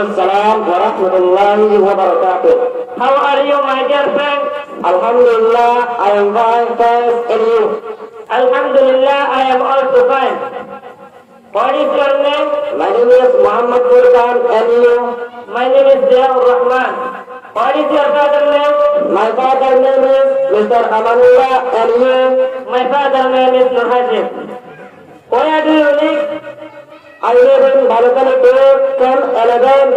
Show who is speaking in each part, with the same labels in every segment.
Speaker 1: assalam warahmatullahi wabarakatuh.
Speaker 2: How are you, my dear friend?
Speaker 1: Alhamdulillah, I am fine, thanks, and you?
Speaker 2: Alhamdulillah, I am also fine. What is your name?
Speaker 1: My name is Muhammad Furqan, and you?
Speaker 2: My name is Ziaur Rahman. What is your father's name?
Speaker 1: My father's name is Mr. Amanullah, and you?
Speaker 2: My father's name is Nur Hajim. Where do you live?
Speaker 1: I live in Balakani 2, Camp 11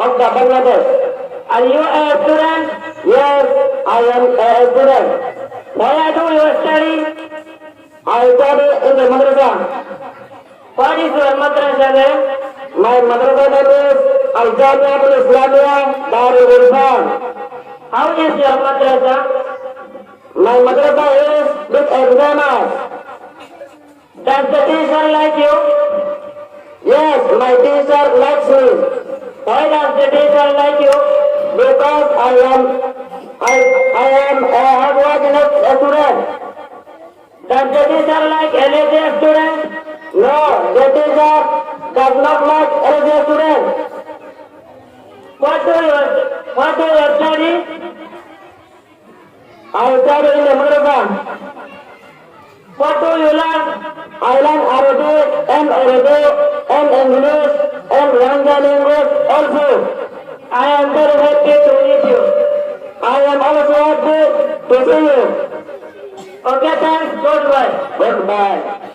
Speaker 1: of the Bangladesh.
Speaker 2: Are you a student?
Speaker 1: Yes, I am a student.
Speaker 2: Where do you study?
Speaker 1: I study in the madrasa.
Speaker 2: What is your madrasa name?
Speaker 1: My madrasa name is Al-Jamiatul Islamiyah Darul Irfan.
Speaker 2: How is your madrasa?
Speaker 1: My madrasa is with examiners.
Speaker 2: Does the teacher like you?
Speaker 1: Yes, my teacher likes me
Speaker 2: Why does the teacher like you?
Speaker 1: because I am a hardworking student.
Speaker 2: Does the teacher like lazy student?
Speaker 1: No, the teacher does not like any student.
Speaker 2: What do you study?
Speaker 1: I study in the madrasa.
Speaker 2: What do you learn?
Speaker 1: I learn Arabic and English and language also.
Speaker 2: I am very happy to meet you.
Speaker 1: I am also happy to see you.
Speaker 2: Okay, thanks. Goodbye.
Speaker 1: Goodbye.